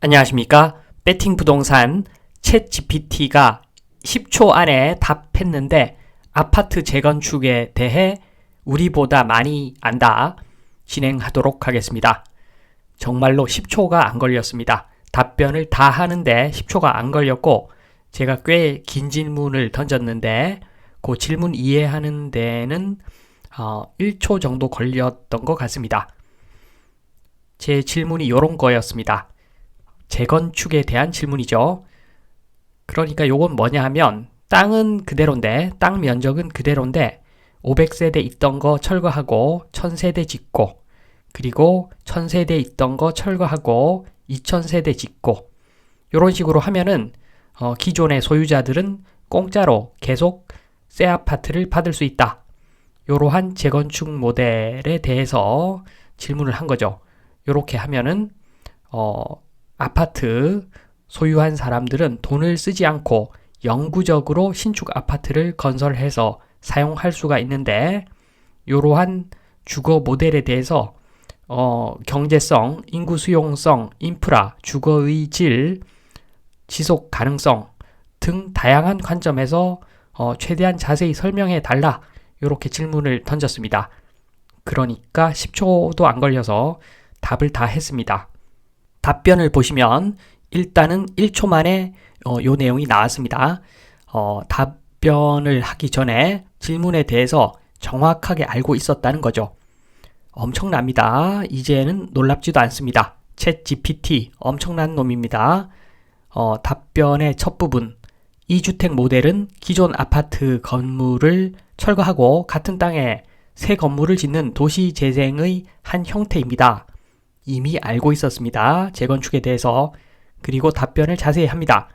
안녕하십니까? 배팅 부동산 챗 GPT가 10초 안에 답했는데 아파트 재건축에 대해 우리보다 많이 안다. 진행하도록 하겠습니다. 정말로 10초가 안 걸렸습니다. 답변을 다 하는데 10초가 안 걸렸고 제가 꽤 긴 질문을 던졌는데 그 질문 이해하는 데는 1초 정도 걸렸던 것 같습니다. 제 질문이 이런 거였습니다. 재건축에 대한 질문이죠. 그러니까 요건 뭐냐 하면 땅은 그대로인데 땅 면적은 그대로인데 500세대 있던 거 철거하고 1000세대 짓고 그리고 1000세대 있던 거 철거하고 2000세대 짓고 요런 식으로 하면은 기존의 소유자들은 공짜로 계속 새 아파트를 받을 수 있다. 요러한 재건축 모델에 대해서 질문을 한 거죠. 요렇게 하면은 아파트 소유한 사람들은 돈을 쓰지 않고 영구적으로 신축 아파트를 건설해서 사용할 수가 있는데 이러한 주거 모델에 대해서 경제성, 인구 수용성, 인프라, 주거의 질, 지속 가능성 등 다양한 관점에서 최대한 자세히 설명해 달라 이렇게 질문을 던졌습니다. 그러니까 10초도 안 걸려서 답을 다 했습니다. 답변을 보시면 일단은 1초 만에 요 내용이 나왔습니다. 답변을 하기 전에 질문에 대해서 정확하게 알고 있었다는 거죠. 엄청납니다. 이제는 놀랍지도 않습니다. 챗 GPT 엄청난 놈입니다. 답변의 첫 부분 2주택 모델은 기존 아파트 건물을 철거하고 같은 땅에 새 건물을 짓는 도시 재생의 한 형태입니다. 이미 알고 있었습니다. 재건축에 대해서. 그리고 답변을 자세히 합니다.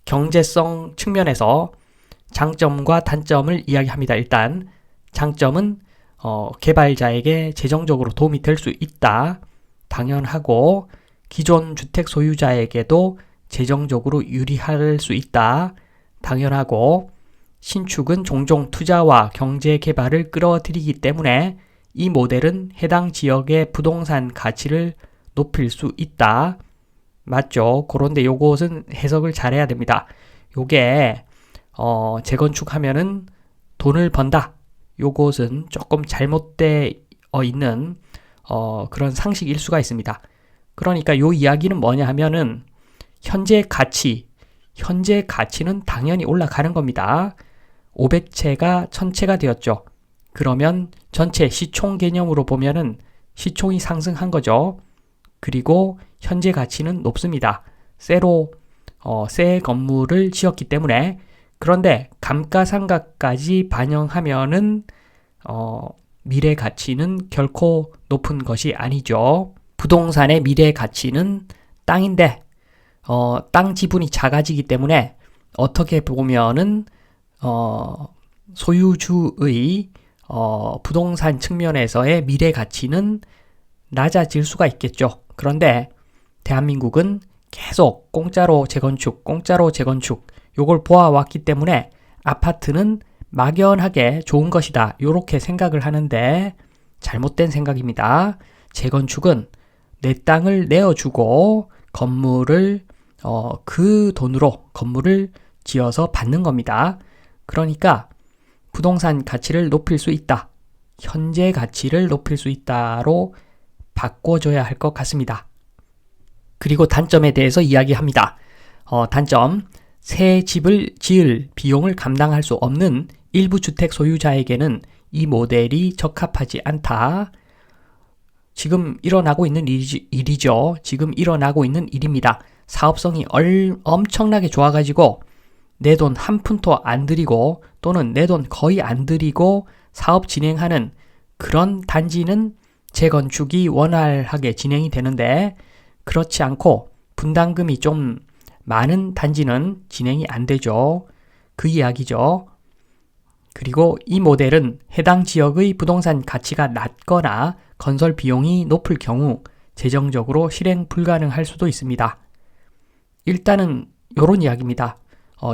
경제성 측면에서 장점과 단점을 이야기합니다. 일단 장점은 개발자에게 재정적으로 도움이 될 수 있다. 당연하고 기존 주택 소유자에게도 재정적으로 유리할 수 있다. 당연하고 신축은 종종 투자와 경제 개발을 끌어들이기 때문에 이 모델은 해당 지역의 부동산 가치를 높일 수 있다. 맞죠? 그런데 요것은 해석을 잘해야 됩니다. 요게 재건축하면은 돈을 번다. 요것은 조금 잘못되어 있는 그런 상식일 수가 있습니다. 그러니까 요 이야기는 뭐냐 하면은 현재 가치는 당연히 올라가는 겁니다. 500채가 1000채가 되었죠. 그러면 전체 시총 개념으로 보면은 시총이 상승한 거죠. 그리고 현재 가치는 높습니다. 새 건물을 지었기 때문에. 그런데 감가상각까지 반영하면은 미래 가치는 결코 높은 것이 아니죠. 부동산의 미래 가치는 땅인데 땅 지분이 작아지기 때문에 어떻게 보면은 소유주의 부동산 측면에서의 미래 가치는 낮아질 수가 있겠죠. 그런데 대한민국은 계속 공짜로 재건축 요걸 보아왔기 때문에 아파트는 막연하게 좋은 것이다. 요렇게 생각을 하는데 잘못된 생각입니다. 재건축은 내 땅을 내어주고 건물을 그 돈으로 건물을 지어서 받는 겁니다. 그러니까 부동산 가치를 높일 수 있다. 현재 가치를 높일 수 있다로 바꿔줘야 할 것 같습니다. 그리고 단점에 대해서 이야기합니다. 단점, 새 집을 지을 비용을 감당할 수 없는 일부 주택 소유자에게는 이 모델이 적합하지 않다. 지금 일어나고 있는 일이죠. 지금 일어나고 있는 일입니다. 사업성이 엄청나게 좋아가지고 내 돈 한 푼도 안 들이고 또는 내 돈 거의 안 들이고 사업 진행하는 그런 단지는 재건축이 원활하게 진행이 되는데 그렇지 않고 분담금이 좀 많은 단지는 진행이 안 되죠. 그 이야기죠. 그리고 이 모델은 해당 지역의 부동산 가치가 낮거나 건설 비용이 높을 경우 재정적으로 실행 불가능할 수도 있습니다. 일단은 요런 이야기입니다.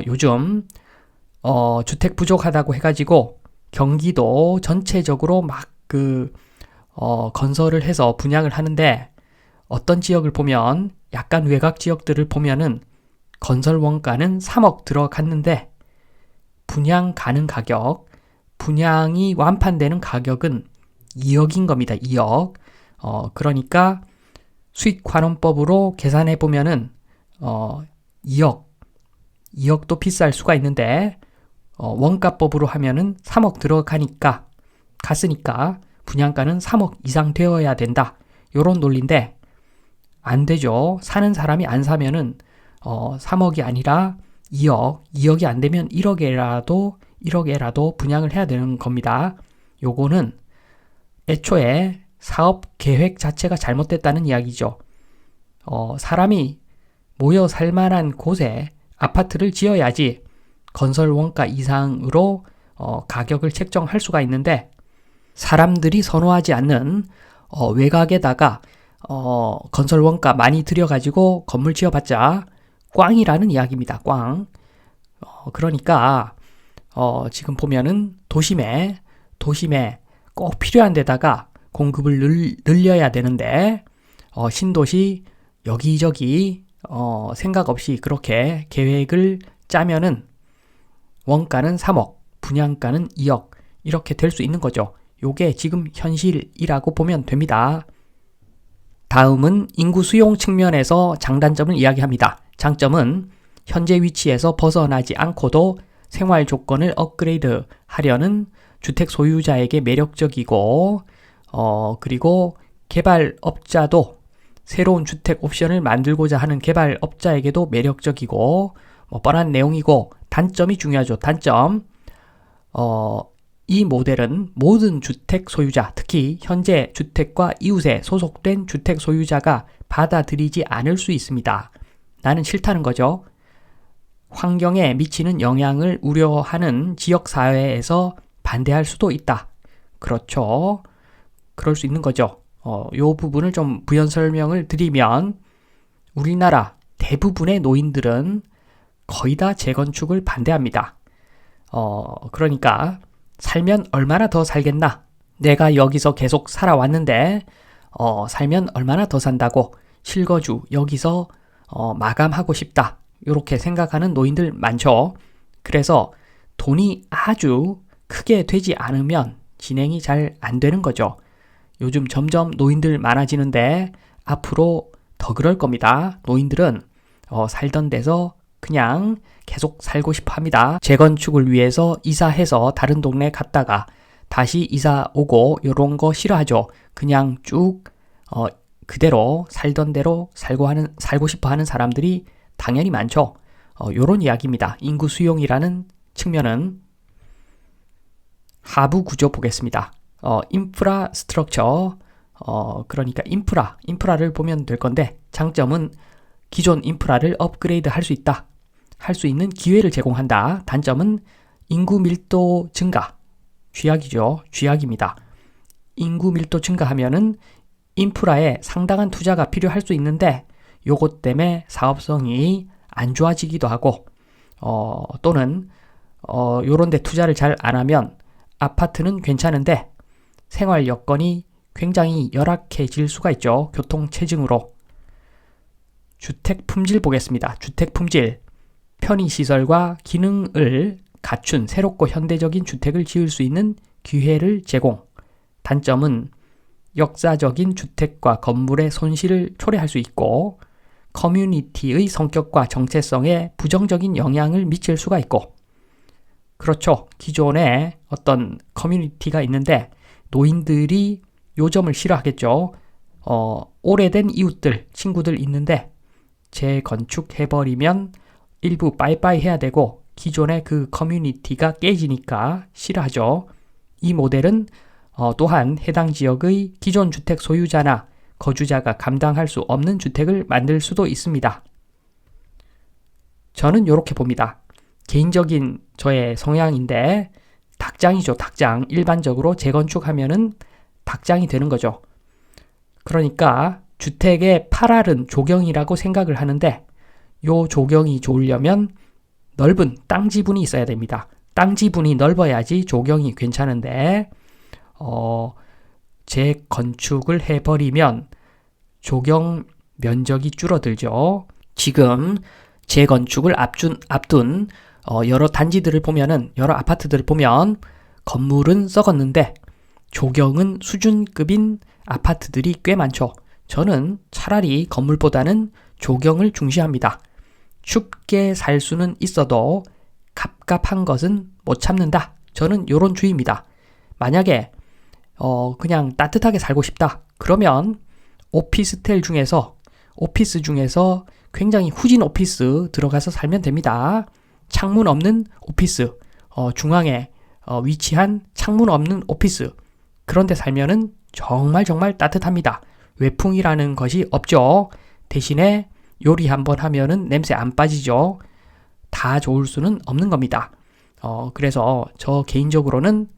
요즘 주택 부족하다고 해가지고 경기도 전체적으로 막 건설을 해서 분양을 하는데 어떤 지역을 보면 약간 외곽 지역들을 보면은 건설 원가는 3억 들어갔는데 분양 가능 가격, 분양이 완판되는 가격은 2억인 겁니다. 2억. 그러니까 수익환원법으로 계산해 보면은 2억도 비쌀 수가 있는데 원가법으로 하면은 3억 갔으니까 분양가는 3억 이상 되어야 된다. 요런 논리인데 안 되죠. 사는 사람이 안 사면은 3억이 아니라 2억이 안 되면 1억에라도 분양을 해야 되는 겁니다. 요거는 애초에 사업 계획 자체가 잘못됐다는 이야기죠. 사람이 모여 살 만한 곳에 아파트를 지어야지 건설 원가 이상으로 가격을 책정할 수가 있는데 사람들이 선호하지 않는 외곽에다가 건설 원가 많이 들여가지고 건물 지어봤자 꽝이라는 이야기입니다. 꽝. 그러니까 지금 보면은 도심에 꼭 필요한 데다가 공급을 늘려야 되는데 신도시 여기저기 생각 없이 그렇게 계획을 짜면은 원가는 3억, 분양가는 2억 이렇게 될 수 있는 거죠. 요게 지금 현실이라고 보면 됩니다. 다음은 인구 수용 측면에서 장단점을 이야기합니다. 장점은 현재 위치에서 벗어나지 않고도 생활 조건을 업그레이드 하려는 주택 소유자에게 매력적이고 그리고 개발업자도 새로운 주택 옵션을 만들고자 하는 개발업자에게도 매력적이고 뻔한 내용이고 단점이 중요하죠. 단점. 이 모델은 모든 주택 소유자, 특히 현재 주택과 이웃에 소속된 주택 소유자가 받아들이지 않을 수 있습니다. 나는 싫다는 거죠. 환경에 미치는 영향을 우려하는 지역사회에서 반대할 수도 있다. 그렇죠. 그럴 수 있는 거죠. 요 부분을 좀 부연 설명을 드리면 우리나라 대부분의 노인들은 거의 다 재건축을 반대합니다. 그러니까 살면 얼마나 더 살겠나? 내가 여기서 계속 살아왔는데 살면 얼마나 더 산다고 실거주 여기서 마감하고 싶다. 이렇게 생각하는 노인들 많죠. 그래서 돈이 아주 크게 되지 않으면 진행이 잘 안 되는 거죠. 요즘 점점 노인들 많아지는데 앞으로 더 그럴 겁니다. 노인들은 살던 데서 그냥 계속 살고 싶어 합니다. 재건축을 위해서 이사해서 다른 동네 갔다가 다시 이사 오고 이런 거 싫어하죠. 그냥 쭉 그대로 살던 대로 살고 싶어 하는 사람들이 당연히 많죠. 요런 이야기입니다. 인구 수용이라는 측면은 하부 구조 보겠습니다. 인프라 스트럭처, 그러니까 인프라를 보면 될 건데 장점은 기존 인프라를 업그레이드 할 수 있다. 할 수 있는 기회를 제공한다. 단점은 인구 밀도 증가. 쥐약이죠. 쥐약입니다. 인구 밀도 증가하면은 인프라에 상당한 투자가 필요할 수 있는데 요것 때문에 사업성이 안 좋아지기도 하고 또는 요런 데 투자를 잘 안 하면 아파트는 괜찮은데 생활 여건이 굉장히 열악해질 수가 있죠. 교통체증으로. 주택 품질 보겠습니다. 주택 품질. 편의시설과 기능을 갖춘 새롭고 현대적인 주택을 지을 수 있는 기회를 제공. 단점은 역사적인 주택과 건물의 손실을 초래할 수 있고 커뮤니티의 성격과 정체성에 부정적인 영향을 미칠 수가 있고 그렇죠. 기존에 어떤 커뮤니티가 있는데 노인들이 요 점을 싫어하겠죠. 오래된 이웃들, 친구들 있는데 재건축해버리면 일부 빠이빠이 해야 되고 기존의 그 커뮤니티가 깨지니까 싫어하죠. 이 모델은 또한 해당 지역의 기존 주택 소유자나 거주자가 감당할 수 없는 주택을 만들 수도 있습니다. 저는 이렇게 봅니다. 개인적인 저의 성향인데 닭장이죠. 닭장. 일반적으로 재건축하면은 닭장이 되는 거죠. 그러니까 주택의 8알은 조경이라고 생각을 하는데 요 조경이 좋으려면 넓은 땅 지분이 있어야 됩니다. 땅 지분이 넓어야지 조경이 괜찮은데 재건축을 해버리면 조경 면적이 줄어들죠. 지금 재건축을 앞둔 여러 단지들을 보면은, 여러 아파트들을 보면 건물은 썩었는데 조경은 수준급인 아파트들이 꽤 많죠. 저는 차라리 건물보다는 조경을 중시합니다. 춥게 살 수는 있어도 갑갑한 것은 못 참는다. 저는 요런 주의입니다. 만약에 그냥 따뜻하게 살고 싶다. 그러면 오피스 중에서 굉장히 후진 오피스 들어가서 살면 됩니다. 창문 없는 오피스, 중앙에 위치한 창문 없는 오피스, 그런데 살면은 정말 따뜻합니다. 외풍이라는 것이 없죠. 대신에 요리 한번 하면은 냄새 안 빠지죠. 다 좋을 수는 없는 겁니다. 그래서 저 개인적으로는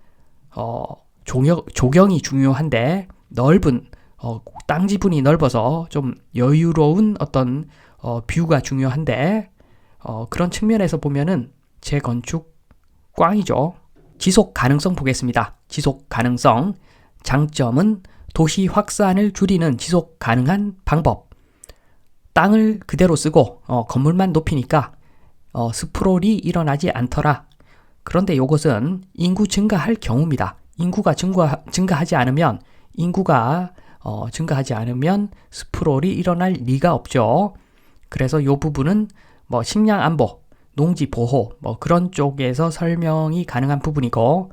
조경이 중요한데, 넓은 땅 지분이 넓어서 좀 여유로운 어떤 뷰가 중요한데, 그런 측면에서 보면은 재건축 꽝이죠. 지속 가능성 보겠습니다. 지속 가능성. 장점은 도시 확산을 줄이는 지속 가능한 방법. 땅을 그대로 쓰고 건물만 높이니까 스프롤이 일어나지 않더라. 그런데 이것은 인구 증가할 경우입니다. 인구가 증가하지 않으면 스프롤이 일어날 리가 없죠. 그래서 이 부분은 뭐 식량 안보, 농지 보호 뭐 그런 쪽에서 설명이 가능한 부분이고,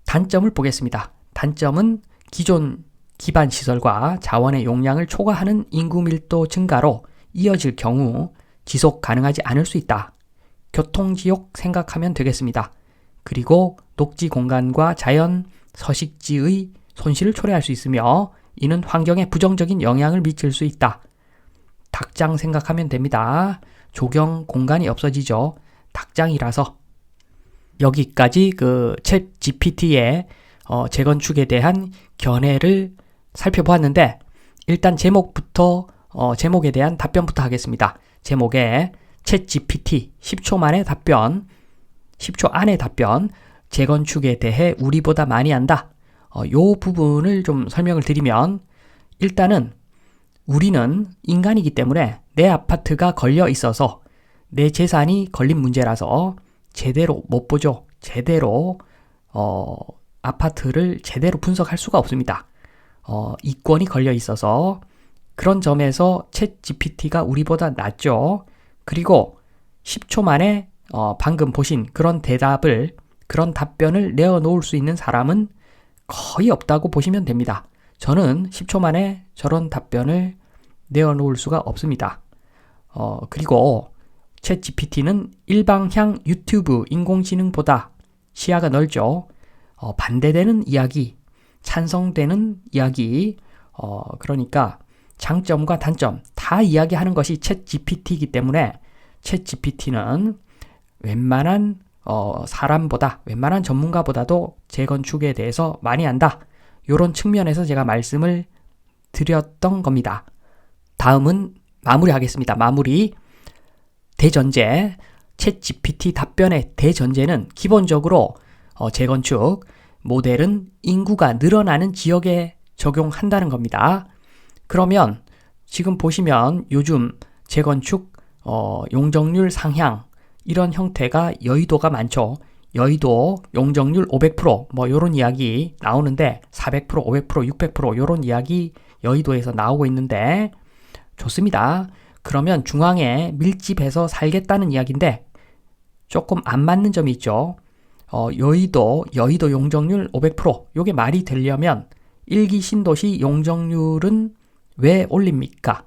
단점을 보겠습니다. 단점은 기존 기반 시설과 자원의 용량을 초과하는 인구 밀도 증가로 이어질 경우 지속 가능하지 않을 수 있다. 교통지역 생각하면 되겠습니다. 그리고 녹지 공간과 자연 서식지의 손실을 초래할 수 있으며 이는 환경에 부정적인 영향을 미칠 수 있다. 닭장 생각하면 됩니다. 조경 공간이 없어지죠. 닭장이라서. 여기까지 챗 GPT의 재건축에 대한 견해를 살펴보았는데, 일단 제목에 대한 답변부터 하겠습니다. 제목에 챗 GPT 10초 만에 답변, 10초 안에 답변, 재건축에 대해 우리보다 많이 안다. 요 부분을 좀 설명을 드리면, 일단은 우리는 인간이기 때문에 내 아파트가 걸려 있어서 내 재산이 걸린 문제라서 제대로 못 보죠. 제대로 아파트를 제대로 분석할 수가 없습니다. 이권이 걸려 있어서. 그런 점에서 챗 GPT가 우리보다 낫죠. 그리고 10초 만에 방금 보신 그런 답변을 내어놓을 수 있는 사람은 거의 없다고 보시면 됩니다. 저는 10초 만에 저런 답변을 내어놓을 수가 없습니다. 그리고 챗 GPT는 일방향 유튜브 인공지능보다 시야가 넓죠. 반대되는 이야기, 찬성되는 이야기, 그러니까 장점과 단점 다 이야기하는 것이 챗 GPT이기 때문에 챗 GPT는 웬만한 웬만한 전문가보다도 재건축에 대해서 많이 안다. 이런 측면에서 제가 말씀을 드렸던 겁니다. 다음은 마무리하겠습니다. 마무리. 대전제. 챗 GPT 답변의 대전제는 기본적으로 재건축 모델은 인구가 늘어나는 지역에 적용한다는 겁니다. 그러면 지금 보시면 요즘 재건축 용적률 상향 이런 형태가 여의도가 많죠. 여의도 용적률 500% 뭐 요런 이야기 나오는데 400%, 500%, 600% 요런 이야기 여의도에서 나오고 있는데 좋습니다. 그러면 중앙에 밀집해서 살겠다는 이야기인데 조금 안 맞는 점이 있죠. 여의도 용적률 500% 요게 말이 되려면 1기 신도시 용적률은 왜 올립니까?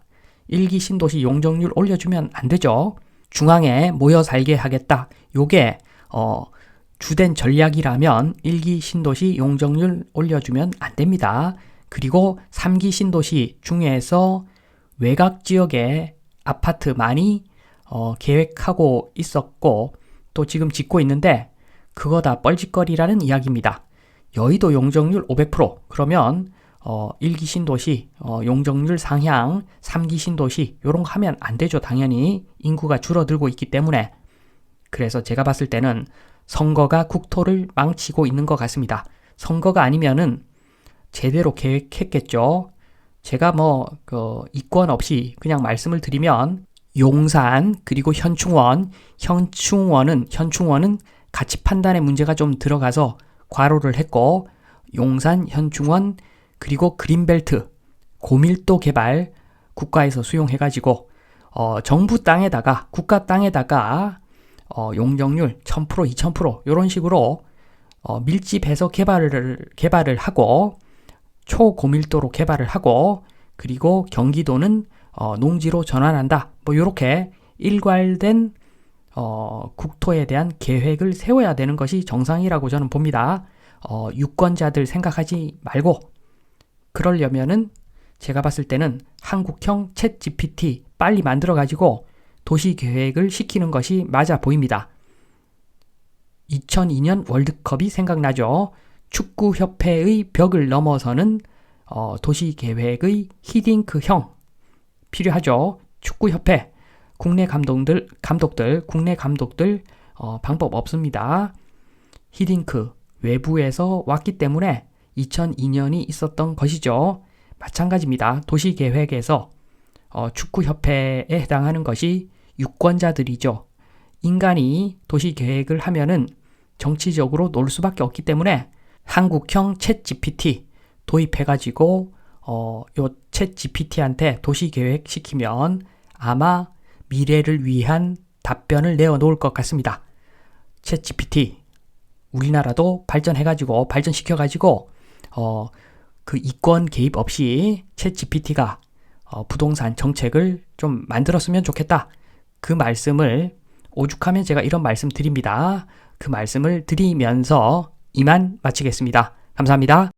1기 신도시 용적률 올려주면 안 되죠. 중앙에 모여 살게 하겠다. 요게 주된 전략이라면 1기 신도시 용적률 올려주면 안 됩니다. 그리고 3기 신도시 중에서 외곽 지역에 아파트 많이 계획하고 있었고 또 지금 짓고 있는데 그거 다 뻘짓거리라는 이야기입니다. 여의도 용적률 500% 그러면 1기 신도시 용적률 상향 3기 신도시 요런 거 하면 안 되죠. 당연히 인구가 줄어들고 있기 때문에. 그래서 제가 봤을 때는 선거가 국토를 망치고 있는 것 같습니다. 선거가 아니면은 제대로 계획했겠죠. 제가 이권 없이 그냥 말씀을 드리면 용산 그리고 현충원은 가치 판단의 문제가 좀 들어가서 괄호를 했고 용산, 현충원 그리고 그린벨트 고밀도 개발 국가에서 수용해가지고 정부 땅에다가 국가 땅에다가 용적률 1000% 2000% 이런 식으로 밀집해서 개발을 하고 초고밀도로 개발을 하고 그리고 경기도는 농지로 전환한다. 이렇게 일괄된 국토에 대한 계획을 세워야 되는 것이 정상이라고 저는 봅니다. 유권자들 생각하지 말고 그러려면은 제가 봤을 때는 한국형 챗 GPT 빨리 만들어 가지고 도시 계획을 시키는 것이 맞아 보입니다. 2002년 월드컵이 생각나죠. 축구협회의 벽을 넘어서는 도시계획의 히딩크형 필요하죠. 축구협회, 국내 감독들 방법 없습니다. 히딩크 외부에서 왔기 때문에 2002년이 있었던 것이죠. 마찬가지입니다. 도시계획에서 축구협회에 해당하는 것이 유권자들이죠. 인간이 도시계획을 하면은 정치적으로 놀 수밖에 없기 때문에 한국형 챗 GPT 도입해가지고 요 챗 GPT한테 도시계획 시키면 아마 미래를 위한 답변을 내어놓을 것 같습니다. 챗 GPT 우리나라도 발전시켜가지고 그 이권 개입 없이 챗 GPT가 부동산 정책을 좀 만들었으면 좋겠다. 그 말씀을 오죽하면 제가 이런 말씀 드립니다. 그 말씀을 드리면서 이만 마치겠습니다. 감사합니다.